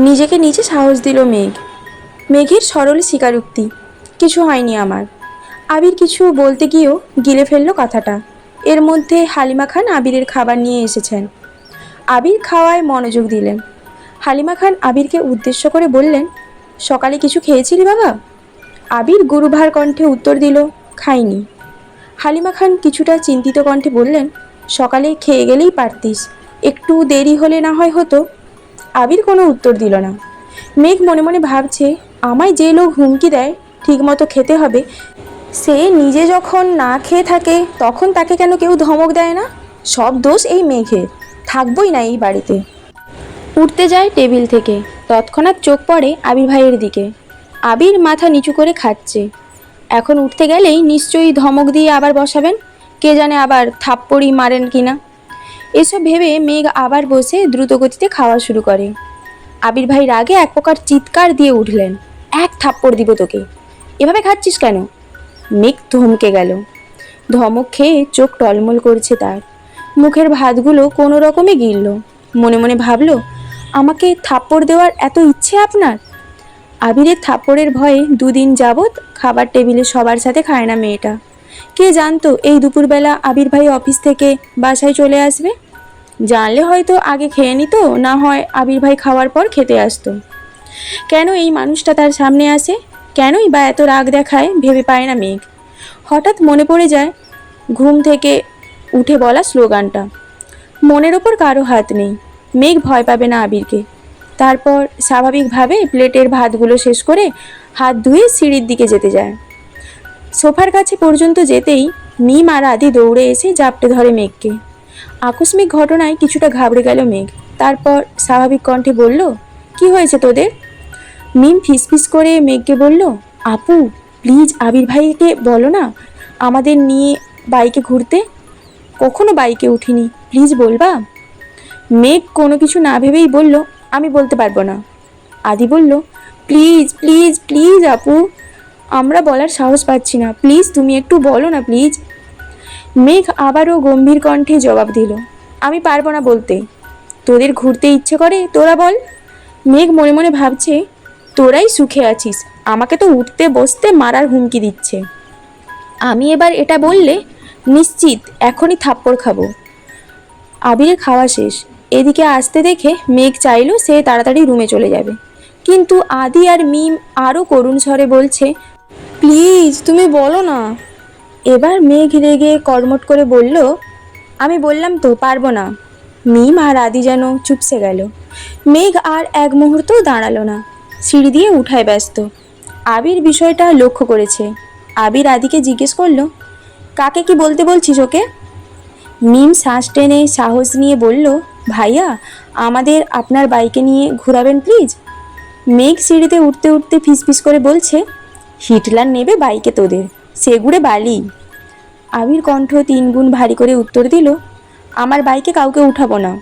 নিজেকে নিজে সাহস দিল মেঘ। মেঘের সরল স্বীকারোক্তি, কিছু হয়নি আমার। আবির কিছু বলতে গিয়েও গিলে ফেললো কথাটা। এর মধ্যে হালিমা খান আবিরের খাবার নিয়ে এসেছেন। আবির খাওয়ায় মনোযোগ দিলেন। হালিমা খান আবিরকে উদ্দেশ্য করে বললেন, সকালে কিছু খেয়েছিলি বাবা? আবির গুরুভার কণ্ঠে উত্তর দিল, খাইনি। হালিমা খান কিছুটা চিন্তিত কণ্ঠে বললেন, সকালে খেয়ে গেলেই পারতিস, একটু দেরি হলে না হয় হতো। আবির কোনো উত্তর দিল না। মেঘ মনে মনে ভাবছে, আমায় যে লোক হুমকি দেয় ঠিকমতো খেতে হবে, সে নিজে যখন না খেয়ে থাকে তখন তাকে কেন কেউ ধমক দেয় না? সব দোষ এই মেঘের, থাকবই না এই বাড়িতে। উঠতে যায় টেবিল থেকে, তৎক্ষণাৎ চোখ পড়ে আবির ভাইয়ের দিকে। আবির মাথা নিচু করে খাচ্ছে। এখন উঠতে গেলেই নিশ্চয়ই ধমক দিয়ে আবার বসাবেন, কে জানে আবার থাপ্পড়ি মারেন কিনা। এসব ভেবে মেঘ আবার বসে দ্রুতগতিতে খাওয়া শুরু করে। আবির ভাই রাগে এক প্রকার চিৎকার দিয়ে উঠলেন, এক থাপ্পড় দিব তোকে, এভাবে খাচ্ছিস কেন? মেঘ থমকে গেল। ধমক খেয়ে চোখ টলমল করছে তার। মুখের ভাতগুলো কোনো রকমে গিলল। মনে মনে ভাবল, আমাকে থাপ্পড় দেওয়ার এত ইচ্ছে আপনার? আবিরের থাপ্পড়ের ভয়ে দুদিন যাবৎ খাবার টেবিলে সবার সাথে খায় না মেয়েটা। কে জানতো এই দুপুরবেলা আবির ভাই অফিস থেকে বাসায় চলে আসবে? জানলে হয়তো আগে খেয়ে নিত, না হয় আবির ভাই খাওয়ার পর খেতে আসতো। কেন এই মানুষটা তার সামনে আসে, কেনই বা এত রাগ দেখায় ভেবে পায় না মেঘ। হঠাৎ মনে পড়ে যায় ঘুম থেকে উঠে বলা স্লোগানটা, মনের ওপর কারো হাত নেই। মেঘ ভয় পাবে না আবিরকে। তারপর স্বাভাবিকভাবে প্লেটের ভাতগুলো শেষ করে হাত ধুয়ে সিঁড়ির দিকে যেতে যায়। সোফার কাছে পর্যন্ত যেতেই মিম আর আদি দৌড়ে এসে জাপটে ধরে মেঘকে। আকস্মিক ঘটনায় কিছুটা ঘাবড়ে গেল মেঘ। তারপর স্বাভাবিক কণ্ঠে বলল, কি হয়েছে তোদের? মিম ফিসফিস করে মেঘকে বলল, আপু প্লিজ আবির ভাইকে বলো না আমাদের নিয়ে বাইকে ঘুরতে। কখনো বাইকে উঠিনি, প্লিজ বলবা। মেঘ কোনো কিছু না ভেবেই বলল, আমি বলতে পারবো না। আদি বলল, প্লিজ প্লিজ প্লিজ আপু, আমরা বলার সাহস পাচ্ছি না, প্লিজ তুমি একটু বলো না প্লিজ। মেঘ আবারও গম্ভীর কণ্ঠে জবাব দিল, আমি পারবো না বলতে। তোদের ঘুরতে ইচ্ছে করে তোরা বল। মেঘ মনে মনে ভাবছে, তোরাই সুখে আছিস, আমাকে তো উঠতে বসতে মারার হুমকি দিচ্ছে। আমি এবার এটা বললে নিশ্চিত এখনই থাপ্পড় খাবো। আবিরের খাওয়া শেষ। এদিকে আসতে দেখে মেঘ চাইল সে তাড়াতাড়ি রুমে চলে যাবে, কিন্তু আদি আর মিম আরও করুণ স্বরে বলছে, প্লিজ তুমি বলো না। এবার মেঘ রেগে কর্মট করে বলল, আমি বললাম তো পারবো না। মিম আর আদি যেন চুপসে গেল। মেঘ আর এক মুহূর্তও দাঁড়ালো না, সিঁড়ি দিয়ে উঠায় ব্যস্ত। আবির বিষয়টা লক্ষ্য করেছে। আবির আদিকে জিজ্ঞেস করলো, কাকে কি বলতে বলছিস ওকে? মিম শ্বাস টেনে সাহস নিয়ে বলল, ভাইয়া আমাদের আপনার বাইকে নিয়ে ঘোরাবেন প্লিজ। মেঘ সিঁড়িতে উঠতে উঠতে ফিসফিস করে বলছে, হিটলার নেবে বাইকে তোদের, সেগুড়ে বালি। আবির কণ্ঠ তিনগুণ ভারী করে উত্তর দিল, আমার বাইকে কাউকে উঠাবো না।